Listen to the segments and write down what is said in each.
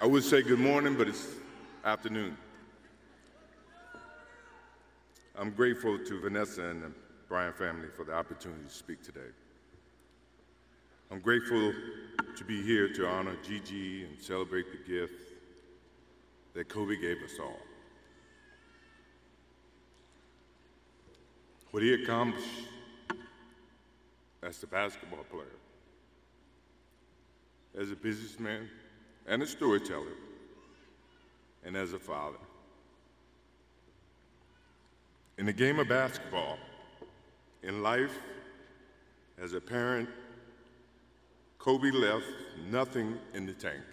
I would say good morning, but it's afternoon. I'm grateful to Vanessa and the Bryant family for the opportunity to speak today. I'm grateful to be here to honor Gigi and celebrate the gift that Kobe gave us all. What he accomplished as a basketball player, as a businessman, and a storyteller, and as a father. In the game of basketball, in life, as a parent, Kobe left nothing in the tank.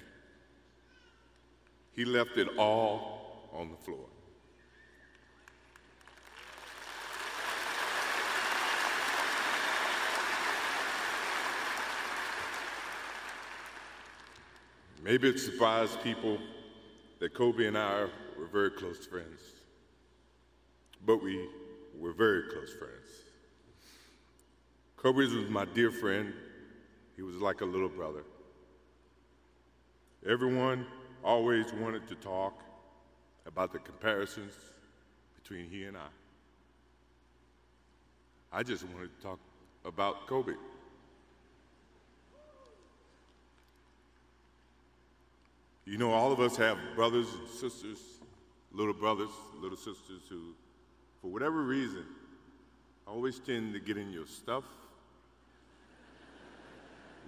He left it all on the floor. Maybe it surprised people that Kobe and I were very close friends, but we were very close friends. Kobe was my dear friend. He was like a little brother. Everyone always wanted to talk about the comparisons between he and I just wanted to talk about Kobe. You know, all of us have brothers and sisters, little sisters who, for whatever reason, always tend to get in your stuff,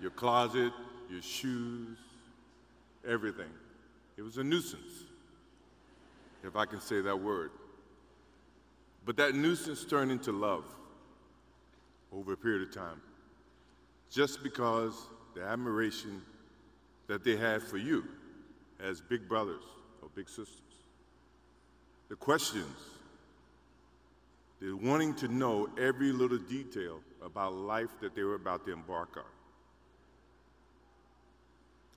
your closet, your shoes, everything. It was a nuisance, if I can say that word. But that nuisance turned into love over a period of time, just because the admiration that they had for you as big brothers or big sisters. The questions, the wanting to know every little detail about life that they were about to embark on.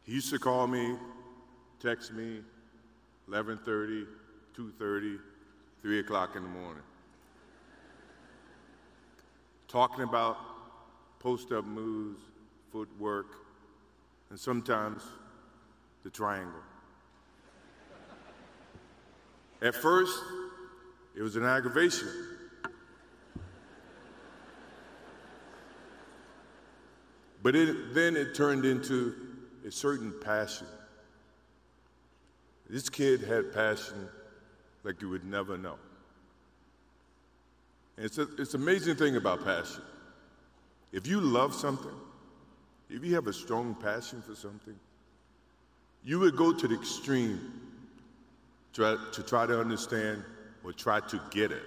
He used to call me, text me, 11:30, 2:30, 3 o'clock in the morning, talking about post-up moves, footwork, and sometimes the triangle. At first, it was an aggravation. But then it turned into a certain passion. This kid had passion like you would never know. And it's an amazing thing about passion. If you love something, if you have a strong passion for something, you would go to the extreme to try to understand or try to get it.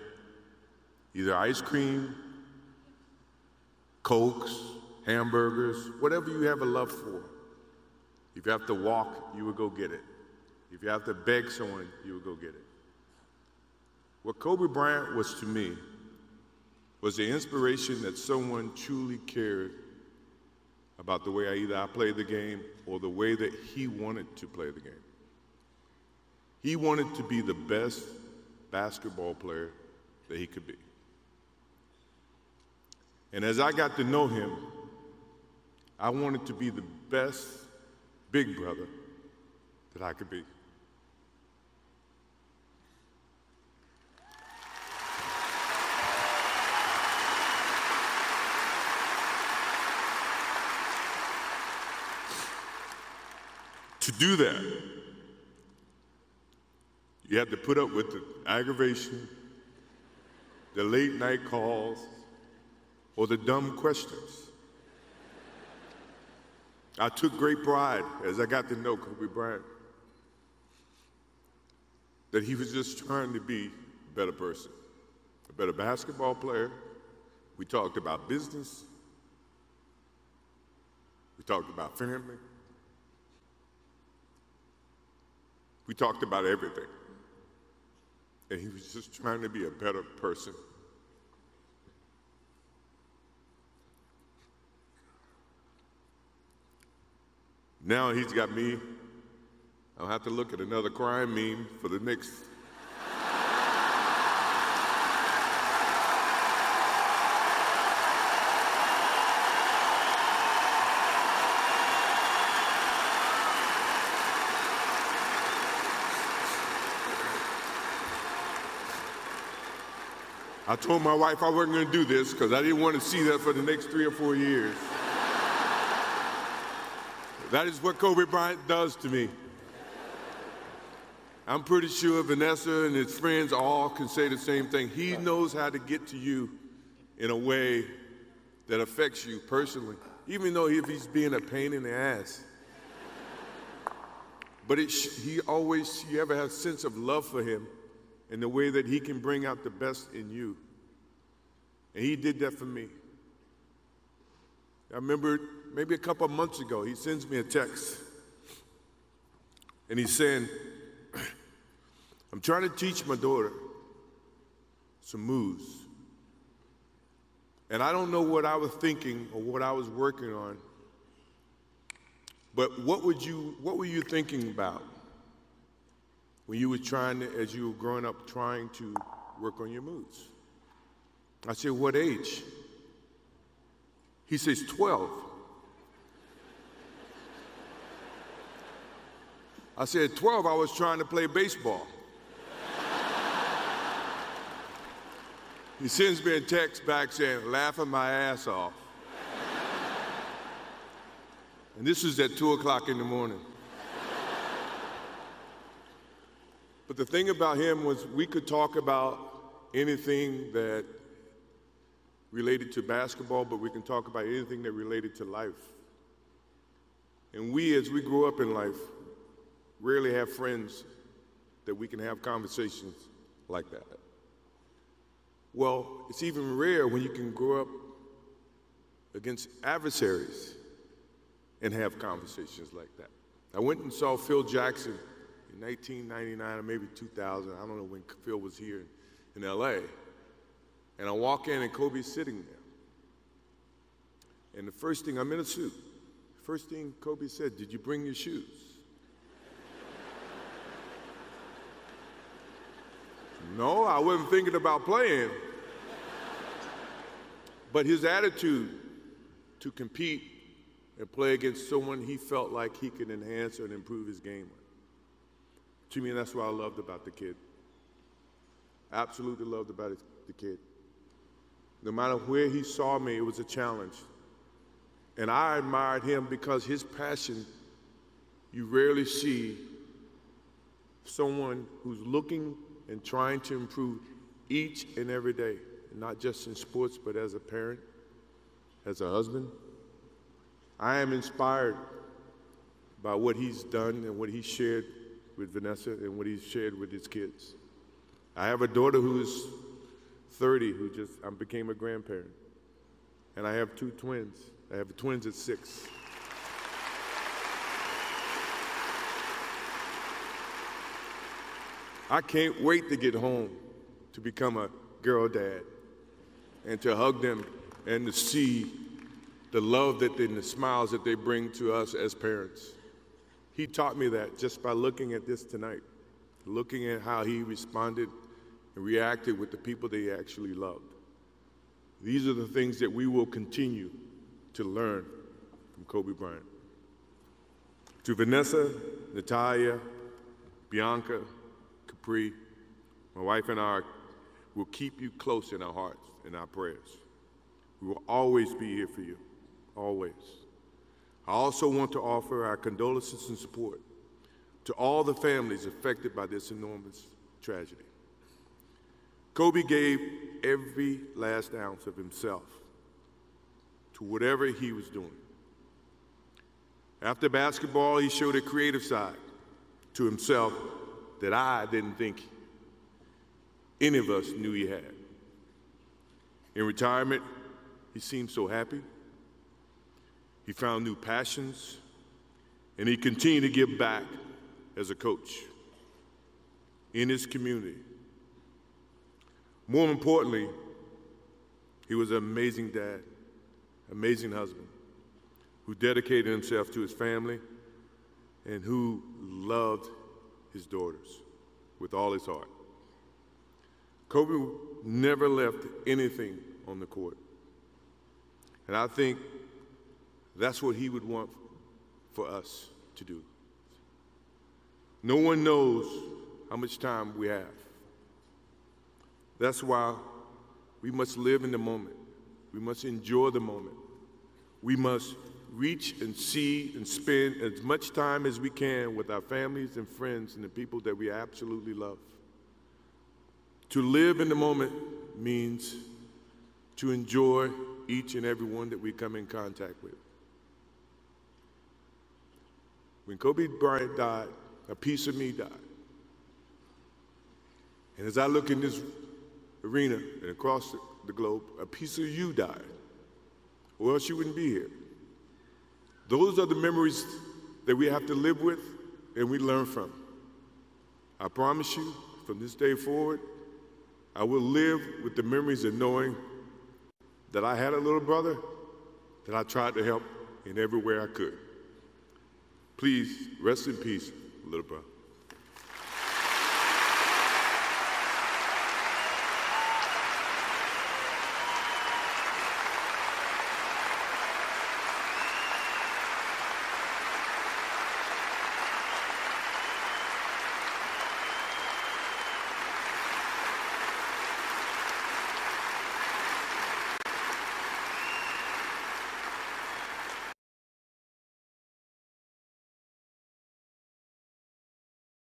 Either ice cream, Cokes, hamburgers, whatever you have a love for. If you have to walk, you would go get it. If you have to beg someone, you would go get it. What Kobe Bryant was to me was the inspiration that someone truly cared about the way I played the game or the way that he wanted to play the game. He wanted to be the best basketball player that he could be. And as I got to know him, I wanted to be the best big brother that I could be. To do that, you had to put up with the aggravation, the late night calls, or the dumb questions. I took great pride as I got to know Kobe Bryant that he was just trying to be a better person, a better basketball player. We talked about business. We talked about family. We talked about everything. And he was just trying to be a better person. Now he's got me. I'll have to look at another crime meme for the next. I told my wife I wasn't going to do this because I didn't want to see that for the next 3 or 4 years. That is what Kobe Bryant does to me. I'm pretty sure Vanessa and his friends all can say the same thing. He knows how to get to you in a way that affects you personally, even though if he's being a pain in the ass. But you ever have a sense of love for him in the way that he can bring out the best in you. And he did that for me. I remember maybe a couple of months ago, he sends me a text. And he's saying, I'm trying to teach my daughter some moves. And I don't know what I was thinking or what I was working on, but what were you thinking about when you were as you were growing up, trying to work on your moves? I said, what age? He says, 12. I said, at 12, I was trying to play baseball. He sends me a text back saying, laughing my ass off. And this was at 2 o'clock in the morning. But the thing about him was we could talk about anything that related to basketball, but we can talk about anything that related to life. And we, as we grow up in life, rarely have friends that we can have conversations like that. Well, it's even rare when you can grow up against adversaries and have conversations like that. I went and saw Phil Jackson in 1999 or maybe 2000. I don't know when Phil was here in LA. And I walk in and Kobe's sitting there. And the first thing, I'm in a suit. First thing Kobe said, did you bring your shoes? No, I wasn't thinking about playing. But his attitude to compete and play against someone he felt like he could enhance and improve his game with. To me, that's what I loved about the kid. Absolutely loved about the kid. No matter where he saw me, it was a challenge. And I admired him because his passion, you rarely see someone who's looking and trying to improve each and every day, not just in sports, but as a parent, as a husband. I am inspired by what he's done and what he shared with Vanessa and what he's shared with his kids. I have a daughter who is 30 who just became a grandparent. And I have 2 twins. I have twins at 6. I can't wait to get home to become a girl dad and to hug them and to see the love and the smiles that they bring to us as parents. He taught me that just by looking at this tonight, looking at how he responded and reacted with the people that he actually loved. These are the things that we will continue to learn from Kobe Bryant. To Vanessa, Natalia, Bianca, Capri, my wife and I will keep you close in our hearts and our prayers. We will always be here for you, always. I also want to offer our condolences and support to all the families affected by this enormous tragedy. Kobe gave every last ounce of himself to whatever he was doing. After basketball, he showed a creative side to himself that I didn't think any of us knew he had. In retirement, he seemed so happy. He found new passions, and he continued to give back as a coach in his community. More importantly, he was an amazing dad, amazing husband, who dedicated himself to his family and who loved his daughters with all his heart. Kobe never left anything on the court. And I think that's what he would want for us to do. No one knows how much time we have. That's why We must live in the moment. We must enjoy the moment. We must reach and see and spend as much time as we can with our families and friends and the people that we absolutely love. To live in the moment means to enjoy each and every one that we come in contact with. When Kobe Bryant died, a piece of me died. And as I look in this arena and across the globe, a piece of you died, or else you wouldn't be here. Those are the memories that we have to live with and we learn from. I promise you, from this day forward, I will live with the memories of knowing that I had a little brother that I tried to help in every way I could. Please rest in peace, little brother.